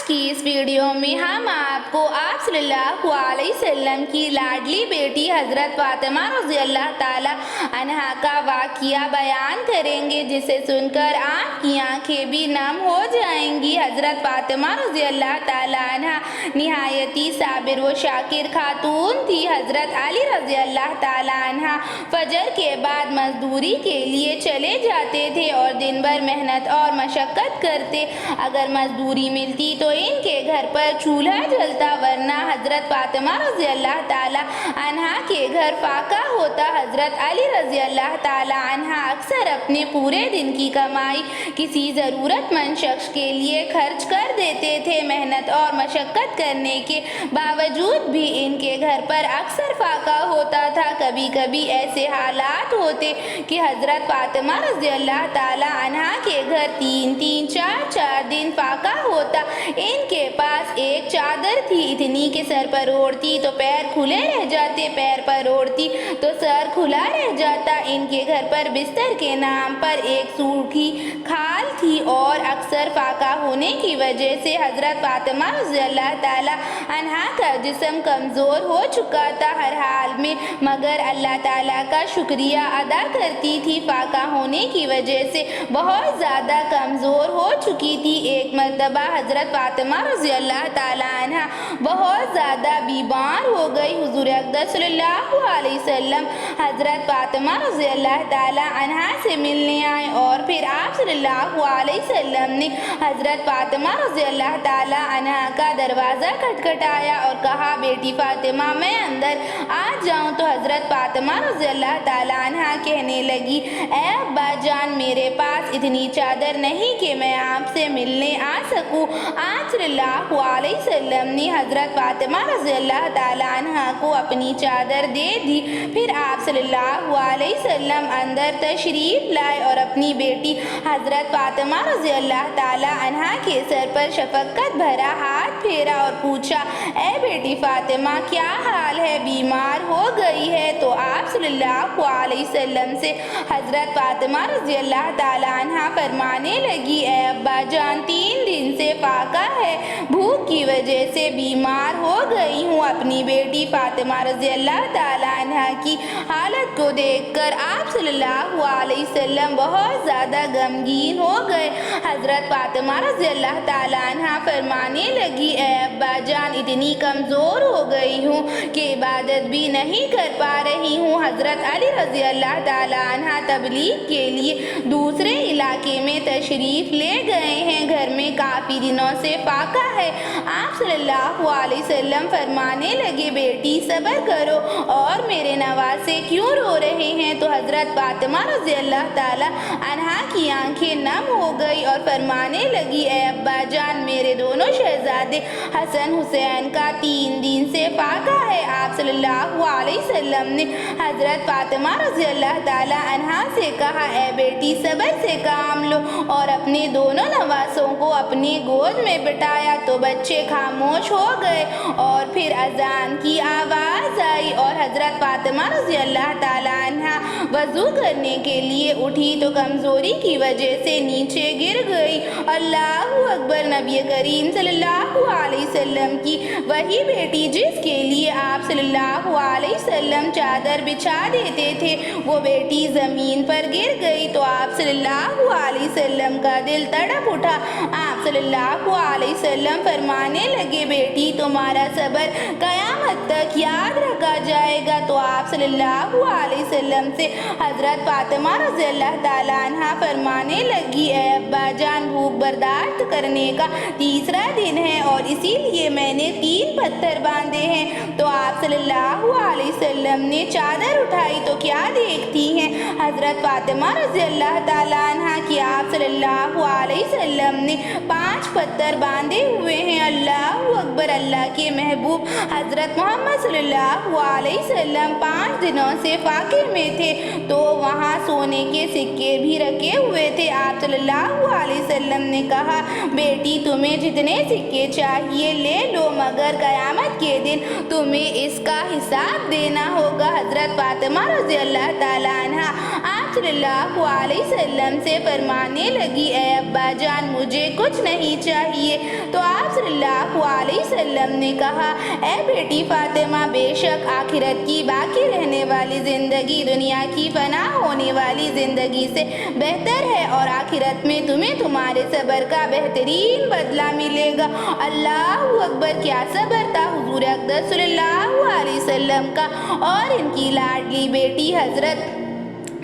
आज की इस वीडियो में हम आपको आप सल्लल्लाहु अलैहि वसल्लम की लाडली बेटी हज़रत फातिमा रज़ी अल्लाह ताला अन्हा का वाक़िया बयान करेंगे, जिसे सुनकर आपकी आंखें भी नम हो जाएंगी। हज़रत फातिमा रज़ी अल्लाह ताला अन्हा निहायती साबिर व शाकिर खातून थी। हज़रत अली रज़ी अल्लाह ताला अन्हा फजर के बाद मजदूरी के लिए चले जाते थे और दिन भर मेहनत और मशक्क़त करते। अगर मजदूरी मिलती तो इनके घर पर चूल्हा जलता, वरना हज़रत फातिमा रज़ी अल्लाह ताला अन्हा के घर फाका होता। हज़रत अली रज़ी अल्लाह ताला अन्हा अक्सर अपने पूरे दिन की कमाई किसी ज़रूरतमंद शख्स के लिए खर्च कर देते थे। मेहनत और मशक्क़त करने के बावजूद भी इनके घर पर अक्सर फाका होता था। कभी कभी ऐसे हालात होते कि हज़रत फातिमा रज़ी अल्लाह ताला अन्हा के घर 3-3, 4-4 दिन फाका होता। इनके पास एक चादर थी, इतनी के सर पर ओढ़ती तो पैर खुले रह जाते, पैर पर ओढ़ती तो सर खुला रह जाता। इनके घर पर बिस्तर के नाम पर एक सूखी खाल थी और अक्सर फाका होने की वजह से हज़रत फातिमा रज़ी अल्लाह ताला अन्हा का जिस्म कमज़ोर हो चुका था। हर हाल में मगर अल्लाह ताला का शुक्रिया अदा करती थी। फाका होने की वजह से बहुत ज़्यादा कमज़ोर हो चुकी थी। एक मरतबा हज़रत फातिमा रज़ी अल्लाह ताला अन्हा बहुत ज़्यादा बीमार हो गई। हुज़ूर अक़दस सल्लल्लाहु अलैहि वसल्लम हज़रत फातिमा रज़ी अल्लाह ताला अन्हा से मिलने आए और फिर आप सल्लल्लाहु अलैहि वसल्लम ने हज़रत फातिमा रज़ी अल्लाह ताला अन्हा का दरवाज़ा खटखटाया और कहा, बेटी फातिमा मैं अंदर आ जाऊँ? तो हज़रत फातिमा रज़ी अल्लाह ताला अन्हा कहने लगी, ऐ अब्बा जान, मेरे पास इतनी चादर नहीं कि मैं आपसे मिलने आ सकूँ। आप सल्लल्लाहु अलैहि वसल्लम ने हज़रत फातिमा रज़ी अल्लाह ताला अन्हा को अपनी चादर दे दी। फिर आप सल्लल्लाहु अलैहि वसल्लम अंदर तशरीफ़ लाए और अपनी बेटी हज़रत फातिमा रज़ी अल्लाह ताला अन्हा के सर पर शफ़क़त भरा हाथ फेरा और पूछा, ऐ बेटी फातिमा क्या हाल है, बीमार हो गई है? तो आप सल्लल्लाहु अलैहि वसल्लम से हज़रत फातिमा रज़ी अल्लाह ताला अन्हा फरमाने लगी, ऐ अब्बा जान, 3 दिन से फाका है, भूख की वजह से बीमार हो गई हूँ। अपनी बेटी फातिमा रज़ी अल्लाह ताला अन्हा की हालत को देखकर आप सल्लल्लाहु अलैहि वसल्लम बहुत ज़्यादा गमगीन हो गए। हज़रत फातिमा रज़ी अल्लाह ताला अन्हा फरमाने लगी, ऐ अब्बा जान, इतनी कमज़ोर हो गई हूँ कि इबादत भी नहीं कर पा रही हूँ। हज़रत अली रज़ी अल्लाह ताला अन्हा तबलीग के लिए दूसरे इलाके में तशरीफ़ ले गए हैं। घर में काफ़ी दिनों से फाका है। आप सल्लल्लाहु अलैहि वसल्लम फरमाने लगे, बेटी सब्र करो और मेरे नवासे क्यों रो रहे हैं? तो हज़रत फातिमा रज़ी अल्लाह ताला अन्हा की आंखें नम हो गई और फरमाने लगी, ऐ अब्बा जान, मेरे दोनों शहजादे हसन हुसैन का 3 दिन से फाका है। आप सल्लल्लाहु अलैहि वसल्लम ने हज़रत फातिमा रज़ी अल्लाह ताला अन्हा से कहा, ऐ बेटी सब्र से काम लो, और अपने दोनों नवासों को अपनी गोद में बिठाया तो बच्चे खामोश हो गए और फिर अजान की आवाज़ आई और हज़रत फातिमा रज़ी अल्लाह ताला अन्हा वज़ू करने के लिए उठी तो कमज़ोरी की वजह से नीचे गिर गई। अल्लाहु अकबर। नबी करीम सल्लल्लाहु अलैहि वसल्लम की वही बेटी जिसके लिए आप सल्लल्लाहु अलैहि वसल्लम चादर बिछा देते थे, वो बेटी ज़मीन पर गिर गई तो आप सल्लल्लाहु अलैहि वसल्लम का दिल तड़प उठा। आप सल्लल्लाहु अलैहि वसल्लम फरमाने लगे, बेटी तुम्हारा सब्र क़यामत तक याद रखा जाएगा। तो आप सल्लल्लाहु अलैहि वसल्लम से हज़रत फातिमा रज़ी अल्लाह ताला अन्हा फरमाने लगी, ऐ अब्बा जान, भूख बर्दाश्त करने का 3रा दिन है और इसीलिए मैंने 3 पत्थर बांधे हैं। तो आप सल्लल्लाहु अलैहि वसल्लम ने चादर उठाई तो क्या देखती हैं हज़रत फातिमा रज़ी अल्लाह ताला अन्हा की आप सल्लल्लाहु अलैहि वसल्लम ने 5 पत्थर बांधे हुए हैं। अल्लाहु अकबर। अल्लाह के महबूब हज़रत मोहम्मद सल्लल्लाहु अलैहि वसल्लम 5 दिनों से फाके में थे तो वहाँ सोने के सिक्के भी रखे हुए थे। आप सल्लल्लाहु अलैहि वसल्लम ने कहा, बेटी तुम्हें जितने सिक्के चाहिए ले लो, मगर क़यामत के दिन तुम्हें इसका हिसाब देना होगा। हज़रत फातिमा रज़ी अल्लाह ताला अन्हा आप आप सल्लल्लाहु अलैहि वसल्लम से फरमाने लगी, ए अब्बा जान मुझे कुछ नहीं चाहिए। तो आप सल्लल्लाहु अलैहि वसल्लम ने कहा, ए बेटी फातिमा, बेशक आखिरत की बाकी रहने वाली ज़िंदगी दुनिया की फना होने वाली ज़िंदगी से बेहतर है और आखिरत में तुम्हें तुम्हारे सब्र का बेहतरीन बदला मिलेगा। अल्लाहु अकबर, क्या सब्र था हुजूर अक़दस सल्लल्लाहु अलैहि वसल्लम का और इनकी लाडली बेटी हज़रत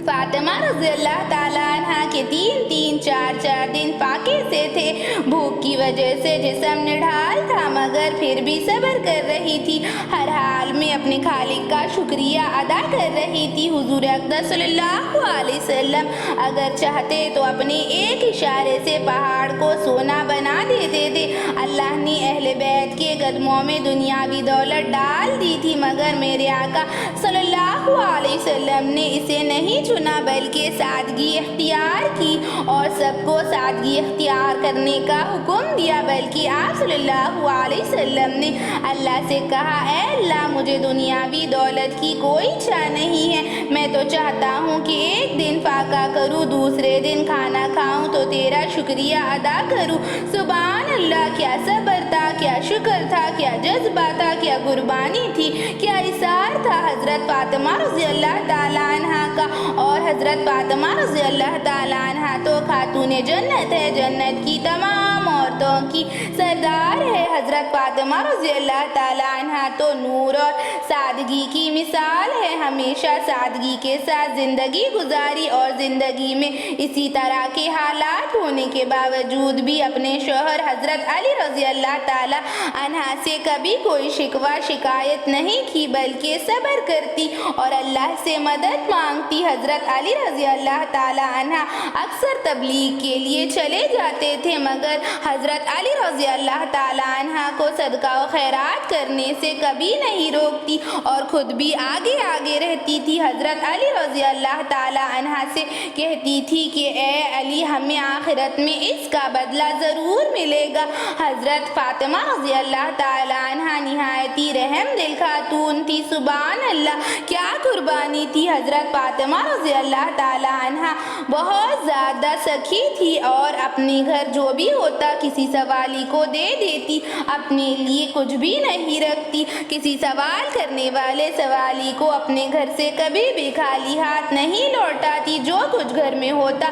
फातिमा रज़ी अल्लाह ताला अन्हा के 3-3, 4-4 दिन फाके से थे। भूख की वजह से जिस्म निढाल था मगर फिर भी सब्र कर रही थी। हर हाल में अपने खालिक का शुक्रिया अदा कर रही थी। हुजूर अक़दस सल्लल्लाहु अलैहि वसल्लम अगर चाहते तो अपने एक इशारे से पहाड़ को सोना बना देते थे। अल्लाह ने अहले बैत के कदमों में दुनियावी दौलत डाल दी थी मगर मेरे आका सल्लल्लाहु अलैहि वसल्लम ने इसे नहीं चुना बल्कि सादगी इख्तियार की और सबको सादगी इख्तियार करने का हुक्म दिया। बल्कि आप सल्लल्लाहु अलैहि वसल्लम ने अल्लाह से कहा, ऐ अल्लाह, मुझे दुनियावी दौलत की कोई इच्छा नहीं है। मैं तो चाहता हूँ कि एक दिन फाका करूँ, दूसरे दिन खाना खाऊँ तो तेरा शुक्रिया अदा करूँ। सुभान अल्लाह, क्या सब्र था, क्या शुक्र था, क्या जज्बा था, क्या कुर्बानी थी, क्या इसार था हज़रत फातिमा रज़ी अल्लाह ताला अन्हा का। और हज़रत फातिमा रज़ी अल्लाह ताला अन्हा तो खातूने जन्नत है, जन्नत की तमाम औरतों की सरदार है। हज़रत फातिमा रज़ी अल्लाह ताला अन्हा तो नूर और सादगी की मिसाल है। हमेशा सादगी के साथ ज़िंदगी गुजारी और ज़िंदगी में इसी तरह के हालात होने के बावजूद भी अपने शौहर हज़रत अली रज़ी अल्लाह ताला अन्हा से कभी कोई शिकवा शिकायत नहीं की बल्कि सब्र करती और अल्लाह से मदद मांगती। हज़रत अली रज़ी अल्लाह ताला अन्हा अक्सर तबलीग के लिए चले जाते थे मगर हज़रत अली रज़ी अल्लाह ताला अन्हा को सदका व खैरात करने से कभी नहीं रोकती और ख़ुद भी आगे आगे रहती थी। हज़रत अली रज़ी अल्लाह ताला अन्हा से कहती थी कि ए अली, हमें आखिरत में इसका बदला ज़रूर मिलेगा। हज़रत फातिमा रज़ी अल्लाह ताला अन्हा निहायती रहम दिल खातून थी। सुभान अल्लाह, क्या कुर्बानी थी। हज़रत फातिमा रज़ी अल्लाह ताला अन्हा बहुत ज़्यादा सखी थी और अपने घर जो भी होता किसी सवाली को दे देती, अपने लिए कुछ भी नहीं रखती। किसी सवाल करने वाले सवाली को अपने घर से कभी भी खाली हाथ नहीं लौटाती। जो कुछ घर में होता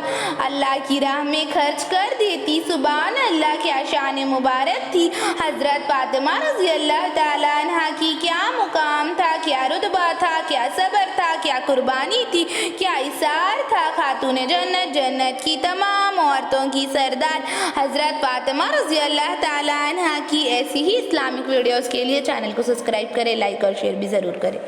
अल्लाह की राह में खर्च कर देती। सुभान अल्लाह, क्या शान मुबारक थी हज़रत फातिमा रज़ी अल्लाह ताला अन्हा की। क्या मुकाम था, क्या रुतबा था, क्या सब्र था, क्या कुर्बानी थी, क्या इसार था। खातूने जन्नत, जन्नत की तमाम औरतों की सरदार हज़रत फातिमा रज़ी अल्लाह ताला अन्हा की। ऐसी ही इस्लामिक वीडियोज़ के लिए चैनल को सब्सक्राइब करें, लाइक और शेयर भी ज़रूर करें।